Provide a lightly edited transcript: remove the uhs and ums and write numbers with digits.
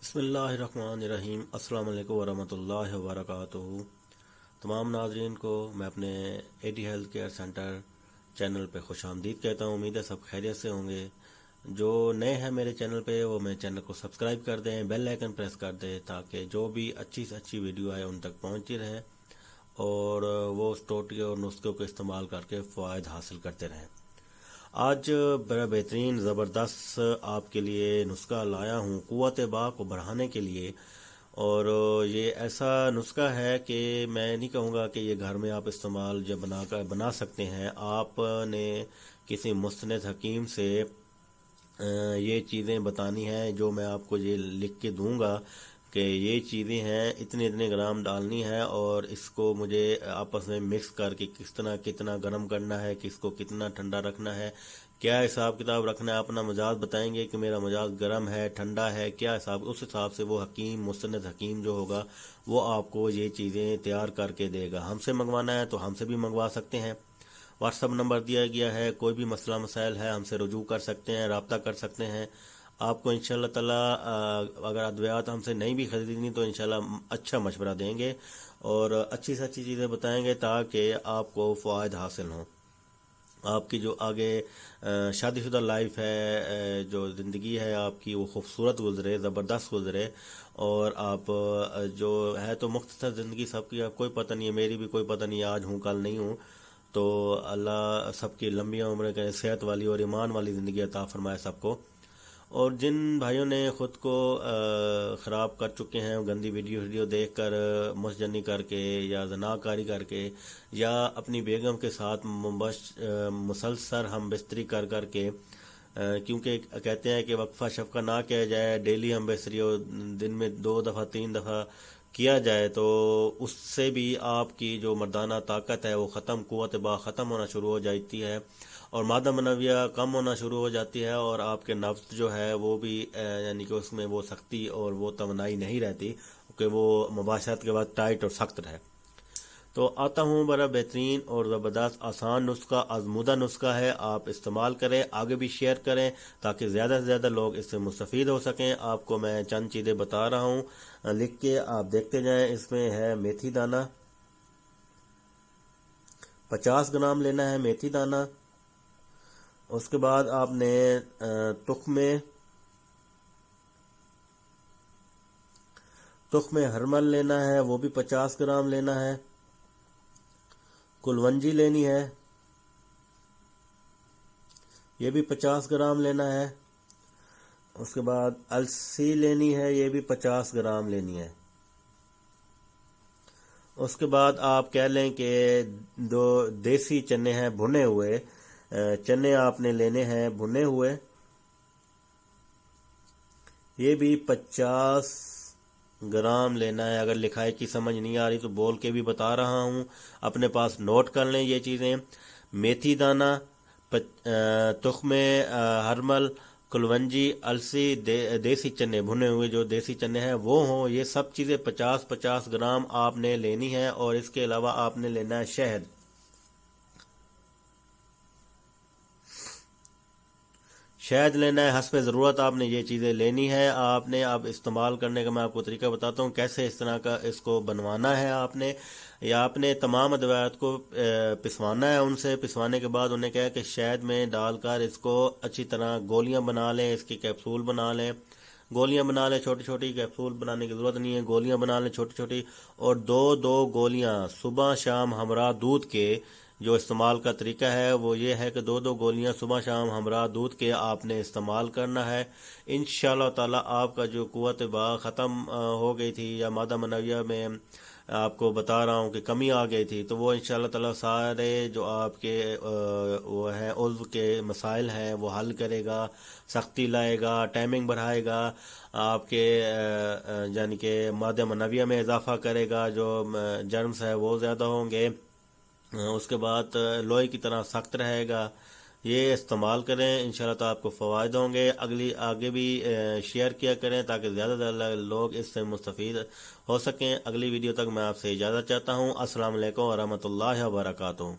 बिस्मिल्लाहिर्रहमानिर्रहीम। अस्सलाम वालेकुम वरहमतुल्लाहि वबरकातुहू। तमाम नाजरीन को मैं अपने AD health care centre channel पे खुश आमदीद कहता हूँ। उम्मीद है सब खैरियत से होंगे। जो नए हैं मेरे चैनल पे वो मेरे चैनल को सब्सक्राइब कर दें, बेल आइकन प्रेस कर दें ताकि जो भी अच्छी से अच्छी वीडियो आए उन तक पहुँचती रहे और वो उस टोटके और नुस्खे को इस्तेमाल करके फ़वाइद हासिल करते रहें। आज बड़ा बेहतरीन ज़बरदस्त आपके लिए नुस्खा लाया हूँ क़ुव्वत बा को बढ़ाने के लिए। और ये ऐसा नुस्खा है कि मैं नहीं कहूँगा कि ये घर में आप इस्तेमाल जब बना सकते हैं। आपने किसी मुस्तनद हकीम से ये चीज़ें बतानी हैं जो मैं आपको ये लिख के दूंगा कि ये चीज़ें हैं, इतने इतने ग्राम डालनी है और इसको मुझे आपस में मिक्स करके कितना गर्म करना है, किसको कितना ठंडा रखना है, क्या हिसाब किताब रखना है। अपना मिजाज बताएंगे कि मेरा मिजाज गर्म है, ठंडा है, क्या हिसाब, उस हिसाब से वो हकीम मुस्तनद हकीम जो होगा वो आपको ये चीज़ें तैयार करके देगा। हमसे मंगवाना है तो हमसे भी मंगवा सकते हैं। व्हाट्सअप नंबर दिया गया है, कोई भी मसला मसाइल है हमसे रुजू कर सकते हैं, रब्ता कर सकते हैं। आपको इंशाल्लाह ताला अगर अद्वियात हमसे नहीं भी खरीदनी तो इंशाल्लाह अच्छा मशवरा देंगे और अच्छी से अच्छी चीज़ें बताएंगे ताकि आपको फ़वाइद हासिल हों। आपकी जो आगे शादीशुदा लाइफ है, जो ज़िंदगी है आपकी, वो खूबसूरत गुजरे, ज़बरदस्त गुजरे। और आप जो है तो मुख्तसर ज़िंदगी सबकी, कोई पता नहीं है, मेरी भी कोई पता नहीं है, आज हूँ कल नहीं हूँ। तो अल्लाह सबकी लंबी उम्र करे, सेहत वाली और ईमान वाली ज़िंदगी अता फरमाए सबको। और जिन भाइयों ने ख़ुद को ख़राब कर चुके हैं गंदी वीडियो देखकर, मुसजनी करके या ज़नाकारी करके या अपनी बेगम के साथ मुसलसल हम बिस्तरी कर करके, क्योंकि कहते हैं कि वक्फा शफ़क़ा ना किया जाए, डेली हम बिस्तरी और दिन में 2 दफ़ा 3 दफ़ा किया जाए तो उससे भी आपकी जो मर्दाना ताकत है वो ख़त्म, क़ुव्वत बा ख़त्म होना शुरू हो जाती है और मादा मनविया कम होना शुरू हो जाती है और आपके नफ्स जो है वो भी यानी कि उसमें वो सख्ती और वो तमन्नाई नहीं रहती कि वो मुबाशरत के बाद टाइट और सख्त रहे। तो आता हूँ बड़ा बेहतरीन और ज़बरदस्त आसान नुस्खा, आजमूदा नुस्खा है। आप इस्तेमाल करें, आगे भी शेयर करें ताकि ज़्यादा से ज़्यादा लोग इससे मुस्तफ़ीद हो सकें। आपको मैं चंद चीज़ें बता रहा हूँ, लिख के आप देखते जाएं। इसमें है मेथी दाना, 50 ग्राम लेना है मेथी दाना। उसके बाद आपने तुख्मे हरमल लेना है, वो भी 50 ग्राम लेना है। कुलवंजी लेनी है, ये भी 50 ग्राम लेना है। उसके बाद अलसी लेनी है, ये भी 50 ग्राम लेनी है। उसके बाद आप कह लें कि 2 देसी चने हैं भुने हुए, चने आपने लेने हैं भुने हुए, ये भी 50 ग्राम लेना है। अगर लिखाई की समझ नहीं आ रही तो बोल के भी बता रहा हूँ, अपने पास नोट कर लें ये चीज़ें। मेथी दाना, तुख्मे हरमल, कुलवंजी, अलसी, देसी चने भुने हुए, जो देसी चने हैं वो हों, ये सब चीज़ें 50-50 ग्राम आपने लेनी है। और इसके अलावा आपने लेना है शहद, शहद लेना है हस्ब ज़रूरत। आपने ये चीज़ें लेनी है। आपने अब इस्तेमाल करने का मैं आपको तरीका बताता हूँ कैसे इस तरह का इसको बनवाना है। आपने तमाम अदवायात को पिसवाना है। उनसे पिसवाने के बाद उन्हें क्या है कि शहद में डालकर इसको अच्छी तरह गोलियां बना लें, इसकी कैप्सूल बना लें। गोलियां बना लें, छोटी छोटी, कैप्सूल बनाने की ज़रूरत नहीं है, गोलियां बना लें छोटी छोटी। और 2-2 गोलियां सुबह शाम हमरा दूध के, जो इस्तेमाल का तरीका है वो ये है कि 2-2 गोलियां सुबह शाम हमरा दूध के आपने इस्तेमाल करना है। इंशाअल्लाह ताला आपका जो क़ुव्वत बा ख़त्म हो गई थी या मादा मनविया में आपको बता रहा हूँ कि कमी आ गई थी, तो वो इंशाअल्लाह ताला सारे जो आपके वो हैं उज़्व के मसाइल हैं वो हल करेगा, सख्ती लाएगा, टाइमिंग बढ़ाएगा, आपके यानी कि मादा मनविया में इजाफा करेगा, जो जर्म्स है वो ज़्यादा होंगे। उसके बाद लोहे की तरह सख्त रहेगा। ये इस्तेमाल करें, इंशाल्लाह तो आपको फ़वाइद होंगे। आगे भी शेयर किया करें ताकि ज़्यादा से ज़्यादा लोग इससे मुस्तफ़ीद हो सकें। अगली वीडियो तक मैं आपसे इजाज़त चाहता हूँ। अस्सलाम वालेकुम व रहमतुल्लाहि व बरकातुहू।